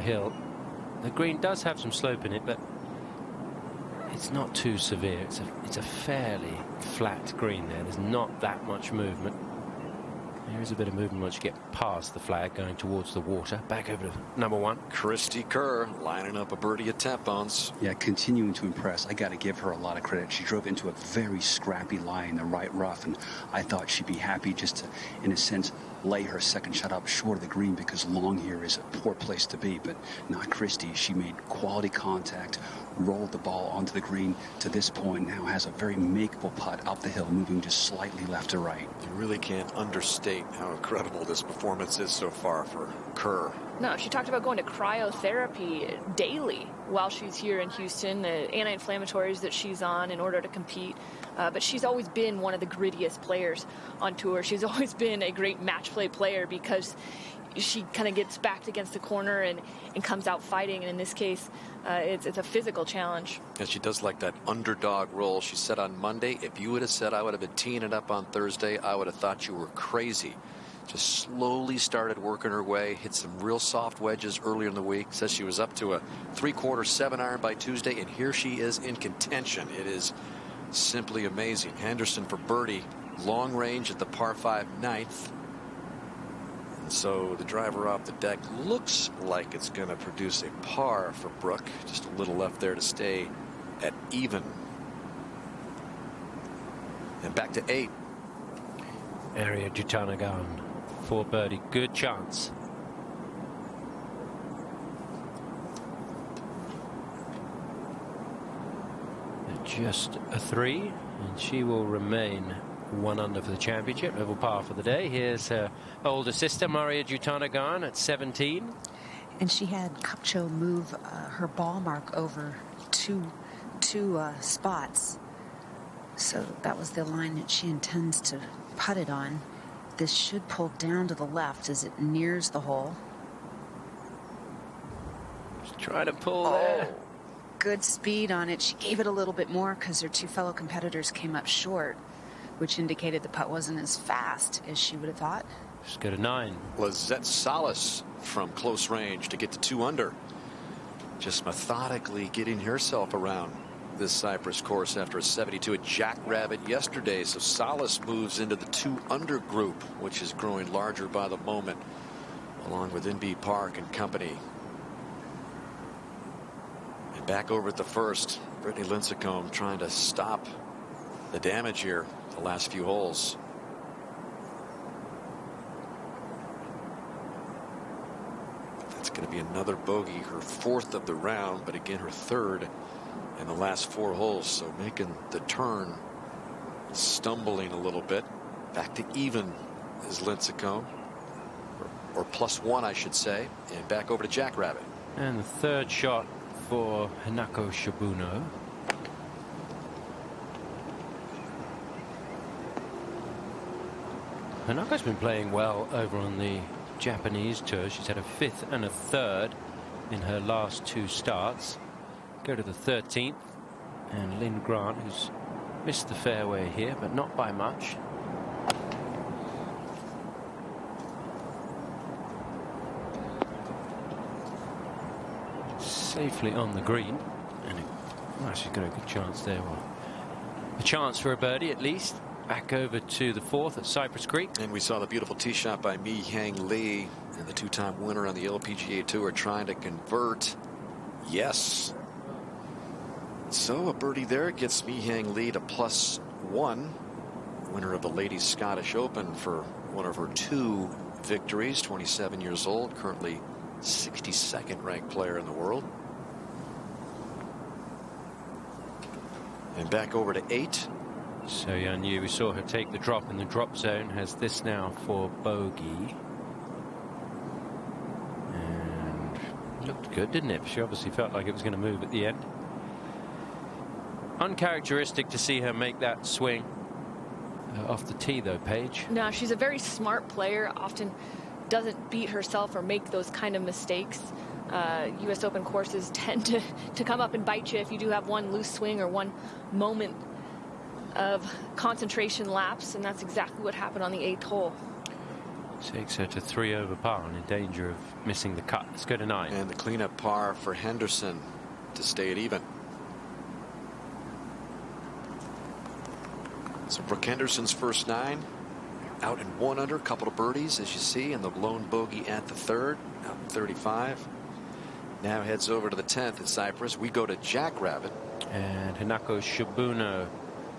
hill. The green does have some slope in it, but it's not too severe. It's a fairly flat green there. There's not that much movement. There is a bit of movement once you get past the flag going towards the water. Back over to number 1. Christy Kerr lining up a birdie at tap bones. Yeah, continuing to impress. I got to give her a lot of credit. She drove into a very scrappy lie in the right rough, and I thought she'd be happy just to, in a sense, lay her second shot up short of the green because long here is a poor place to be, but not Christy. She made quality contact, rolled the ball onto the green to this point, now has a very makeable putt up the hill, moving just slightly left to right. You really can't understate how incredible this performance is so far for Kerr. No, she talked about going to cryotherapy daily while she's here in Houston, the anti-inflammatories that she's on in order to compete. But she's always been one of the grittiest players on tour. She's always been a great match play player because she kind of gets backed against the corner and comes out fighting. And in this case, it's a physical challenge. And she does like that underdog role. She said on Monday, if you would have said I would have been teeing it up on Thursday, I would have thought you were crazy. Just slowly started working her way, hit some real soft wedges earlier in the week. Says she was up to a 3/4 7-iron by Tuesday, and here she is in contention. It is simply amazing. Henderson for birdie, long range at the par 5 9th. And so the driver off the deck looks like it's going to produce a par for Brooke. Just a little left there to stay at even. And back to 8. Ariya Jutanugarn for birdie. Good chance. Just a 3, and she will remain 1 under for the championship. Level par for the day. Here's her older sister, Ariya Jutanugarn, at 17. And she had Kupcho move her ball mark over two spots. So that was the line that she intends to putt it on. This should pull down to the left as it nears the hole. Just trying to pull there. Good speed on it. She gave it a little bit more because her 2 fellow competitors came up short, which indicated the putt wasn't as fast as she would have thought. Just go to 9. Lizette Salas from close range to get to 2 under. Just methodically getting herself around this Cypress course after a 72 at Jackrabbit yesterday. So Salas moves into the 2 under group, which is growing larger by the moment, along with Inbee Park and company. And back over at the first, Brittany Lincecum trying to stop the damage here the last few holes. That's going to be another bogey, her 4th of the round, but again her 3rd in the last 4 holes. So making the turn, stumbling a little bit. Back to even is Lincecum, or +1 I should say, and back over to Jackrabbit. And the 3rd shot for Hinako Shibuno. Hanako's been playing well over on the Japanese tour. She's had a 5th and a 3rd in her last 2 starts. Go to the 13th, and Lynn Grant, who's missed the fairway here, but not by much. Safely on the green, and she's got a good chance there. Well, a chance for a birdie at least. Back over to the 4th at Cypress Creek. And we saw the beautiful tee shot by Mi Hang Lee, and the 2-time winner on the LPGA Tour, trying to convert. Yes. So a birdie there gets Mi Hang Lee to +1. Winner of the Ladies Scottish Open for one of her 2 victories. 27 years old, currently 62nd ranked player in the world. And back over to 8. So Yeon Ryu, we saw her take the drop in the drop zone, has this now for bogey. And looked good, didn't it? She obviously felt like it was going to move at the end. Uncharacteristic to see her make that swing off the tee, though, Paige. No, she's a very smart player, often doesn't beat herself or make those kind of mistakes. U.S. Open courses tend to come up and bite you if you do have one loose swing or one moment of concentration lapse, and that's exactly what happened on the 8th hole. Takes her to 3 over par and in danger of missing the cut. Let's go to 9. And the cleanup par for Henderson to stay at even. So Brooke Henderson's first 9 out in 1 under, couple of birdies as you see, and the lone bogey at the 3rd, out in 35. Now heads over to the 10th at Cyprus. We go to Jackrabbit. And Hinako Shibuno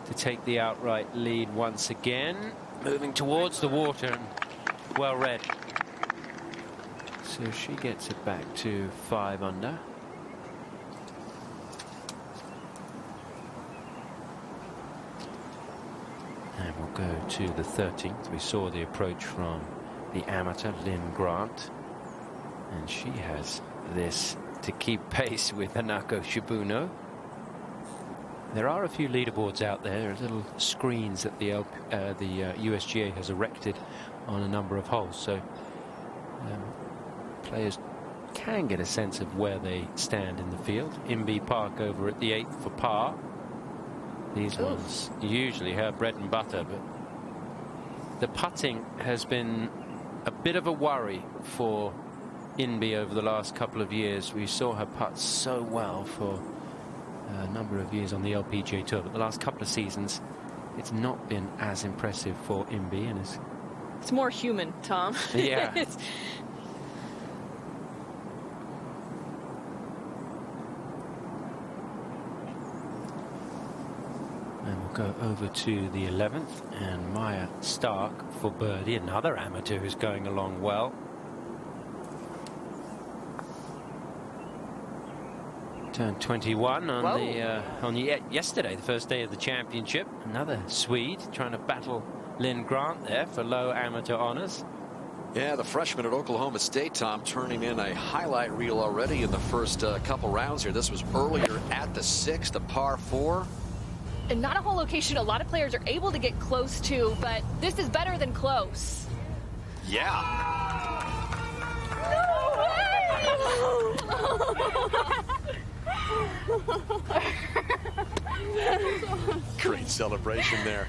to take the outright lead once again, moving towards the water and well read. So she gets it back to 5 under. And we'll go to the 13th. We saw the approach from the amateur Lynn Grant, and she has this to keep pace with Hinako Shibuno. There are a few leaderboards out there. There are little screens that the USGA has erected on a number of holes, so players can get a sense of where they stand in the field. Inbee Park over at the 8th for par. These ones usually her bread and butter, but the putting has been a bit of a worry for Inbee over the last couple of years. We saw her putt so well for a number of years on the LPGA Tour, but the last couple of seasons it's not been as impressive for Inbee, and it's more human, Tom. Yeah. And we'll go over to the 11th, and Maya Stark for birdie, another amateur who's going along well. Turned 21 on yesterday, the first day of the championship. Another Swede trying to battle Lynn Grant there for low amateur honors. Yeah, the freshman at Oklahoma State, Tom, turning in a highlight reel already in the first couple rounds here. This was earlier at the 6th, a par 4. And not a whole location a lot of players are able to get close to, but this is better than close. Yeah. Great celebration there.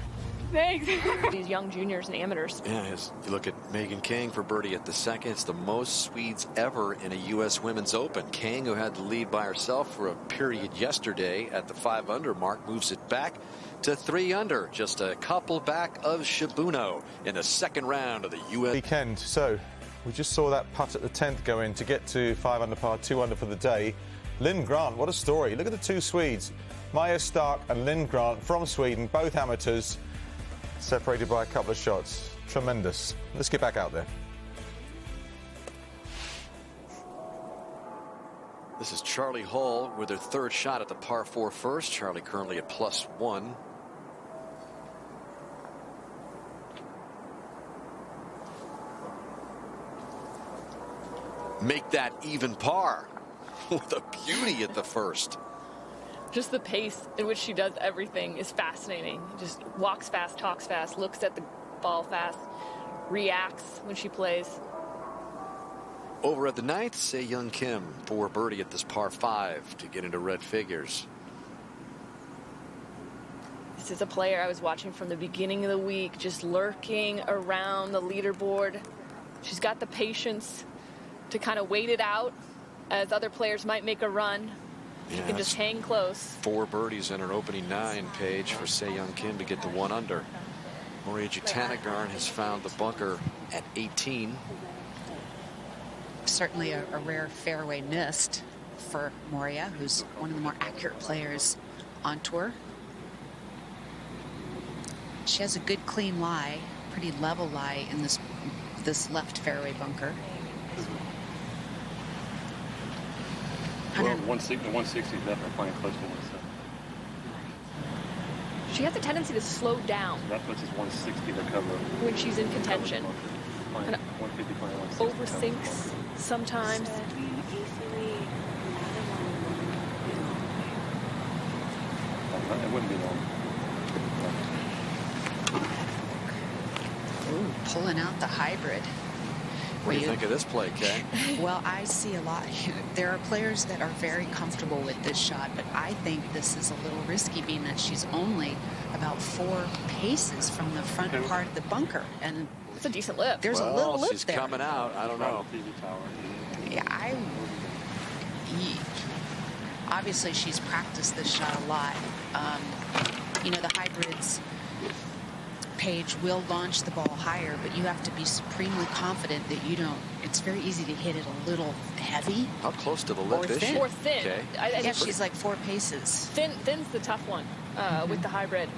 Thanks. These young juniors and amateurs. Yeah, as you look at Megan King for birdie at the 2nd, it's the most Swedes ever in a U.S. Women's Open. King, who had the lead by herself for a period yesterday at the 5 under mark, moves it back to 3 under, just a couple back of Shibuno in the 2nd round of the U.S. weekend. So we just saw that putt at the 10th go in to get to 5 under par, 2 under for the day. Lynn Grant, what a story. Look at the two Swedes, Maya Stark and Lynn Grant from Sweden, both amateurs, separated by a couple of shots. Tremendous. Let's get back out there. This is Charlie Hull with their 3rd shot at the par 4 first. Charlie currently at +1. Make that even par with a beauty at the 1st. Just the pace in which she does everything is fascinating. Just walks fast, talks fast, looks at the ball fast, reacts when she plays. Over at the 9th, Se-Young Kim for birdie at this par 5 to get into red figures. This is a player I was watching from the beginning of the week, just lurking around the leaderboard. She's got the patience to kind of wait it out as other players might make a run. She can just hang close. 4 birdies in her opening 9 page for Se-Young Kim to get to 1 under. Maria Jutanagarn has found the bunker at 18. Certainly a rare fairway missed for Moria, who's one of the more accurate players on tour. She has a good clean lie, pretty level lie in this left fairway bunker. Well, 160 is definitely playing close to 170. She has a tendency to slow down. So that puts us 160 to cover. When she's in contention. Playing 150, playing 160. Overthinks sometimes. It wouldn't be long. Ooh, pulling out the hybrid. What do you think of this play, Kay? Well, I see a lot. There are players that are very comfortable with this shot, but I think this is a little risky, being that she's only about 4 paces from the front part of the bunker. And It's a decent lift. There's a little lift she's there. coming out. I don't know. Yeah, obviously she's practiced this shot a lot. You know, the hybrids page will launch the ball higher, but you have to be supremely confident that you don't. It's very easy to hit it a little heavy. How close to the lip is she? Or thin. Okay. Yeah, she's like 4 paces. Thin's the tough one with the hybrid.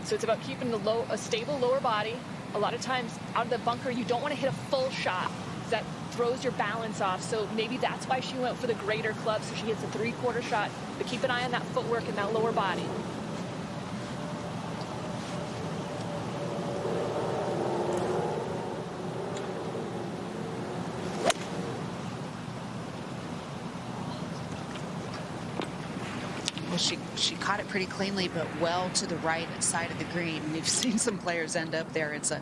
So it's about keeping a stable lower body. A lot of times out of the bunker, you don't want to hit a full shot. That throws your balance off. So maybe that's why she went for the greater club, so she hits a 3/4 shot. But keep an eye on that footwork and that lower body. Well, she caught it pretty cleanly, but well to the right side of the green. We've seen some players end up there. It's a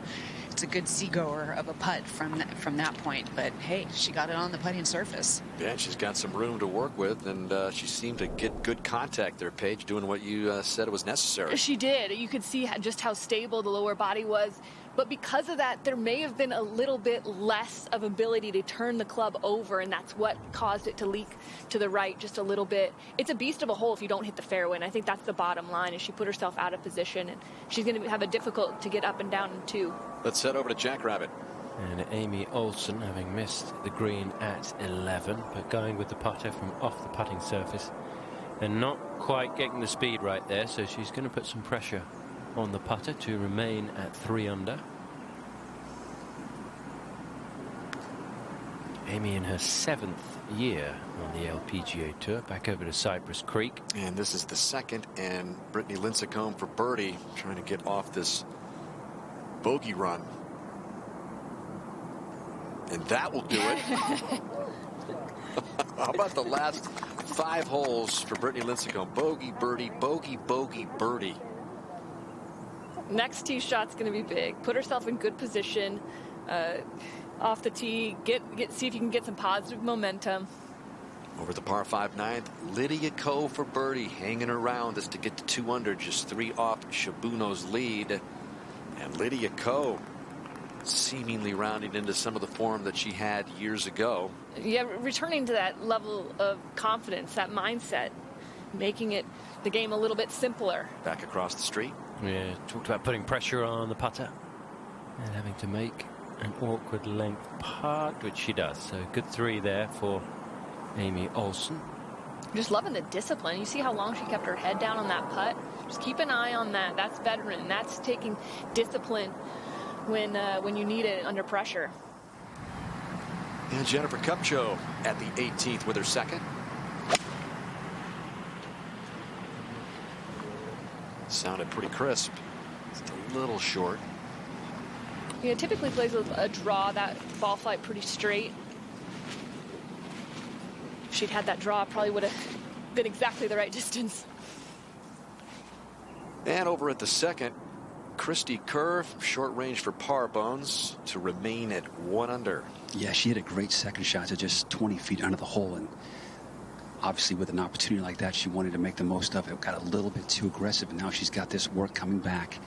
good seagoer of a putt from that point. But hey, she got it on the putting surface. Yeah, she's got some room to work with, and she seemed to get good contact there, Paige, doing what you said was necessary. She did. You could see just how stable the lower body was. But because of that, there may have been a little bit less of ability to turn the club over, and that's what caused it to leak to the right just a little bit. It's a beast of a hole if you don't hit the fairway, and I think that's the bottom line, is she put herself out of position, and she's going to have a difficult to get up and down in 2. Let's head over to Jackrabbit. And Amy Olsen, having missed the green at 11, but going with the putter from off the putting surface and not quite getting the speed right there, so she's going to put some pressure on the putter to remain at 3 under. Amy in her 7th year on the LPGA Tour, back over to Cypress Creek. And this is the second, and Brittany Lincecum for birdie, trying to get off this bogey run. And that will do it. How about the last 5 holes for Brittany Lincecum? Bogey, birdie, bogey, bogey, birdie. Next tee shot's going to be big. Put herself in good position off the tee. See if you can get some positive momentum. Over the par 5 ninth, Lydia Ko for birdie, hanging around as to get to 2 under, just 3 off Shibuno's lead. And Lydia Ko seemingly rounding into some of the form that she had years ago. Yeah, returning to that level of confidence, that mindset, making it the game a little bit simpler. Back across the street. Yeah, talked about putting pressure on the putter and having to make an awkward length putt, which she does. So good 3 there for Amy Olsen. Just loving the discipline. You see how long she kept her head down on that putt. Just keep an eye on that. That's veteran. That's taking discipline when you need it under pressure. And Jennifer Kupcho at the 18th with her second. Sounded pretty crisp. Just a little short. Yeah, typically plays with a draw, that ball flight pretty straight. If she'd had that draw, probably would have been exactly the right distance. And over at the second, Christy Kerr, short range for par bones, to remain at 1 under. Yeah, she had a great second shot to just 20 feet under the hole, and obviously with an opportunity like that, she wanted to make the most of it. Got a little bit too aggressive, and now she's got this work coming back.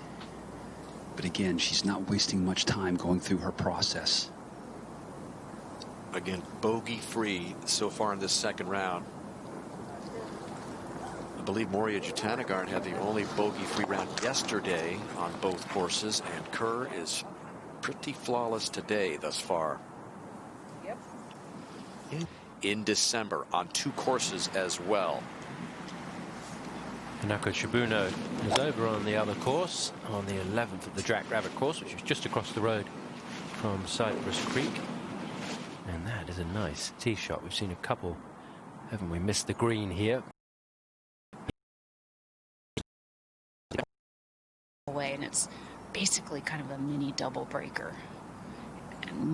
But again, she's not wasting much time going through her process. Again, bogey free so far in this second round. I believe Moria Jutanagard had the only bogey free round yesterday on both courses, and Kerr is pretty flawless today thus far. Yep. In December on 2 courses as well. Hanako Shibuno was over on the other course, on the 11th of the Jackrabbit course, which is just across the road from Cypress Creek. And that is a nice tee shot. We've seen a couple, haven't we? Missed the green here. Away, and it's basically kind of a mini double breaker. And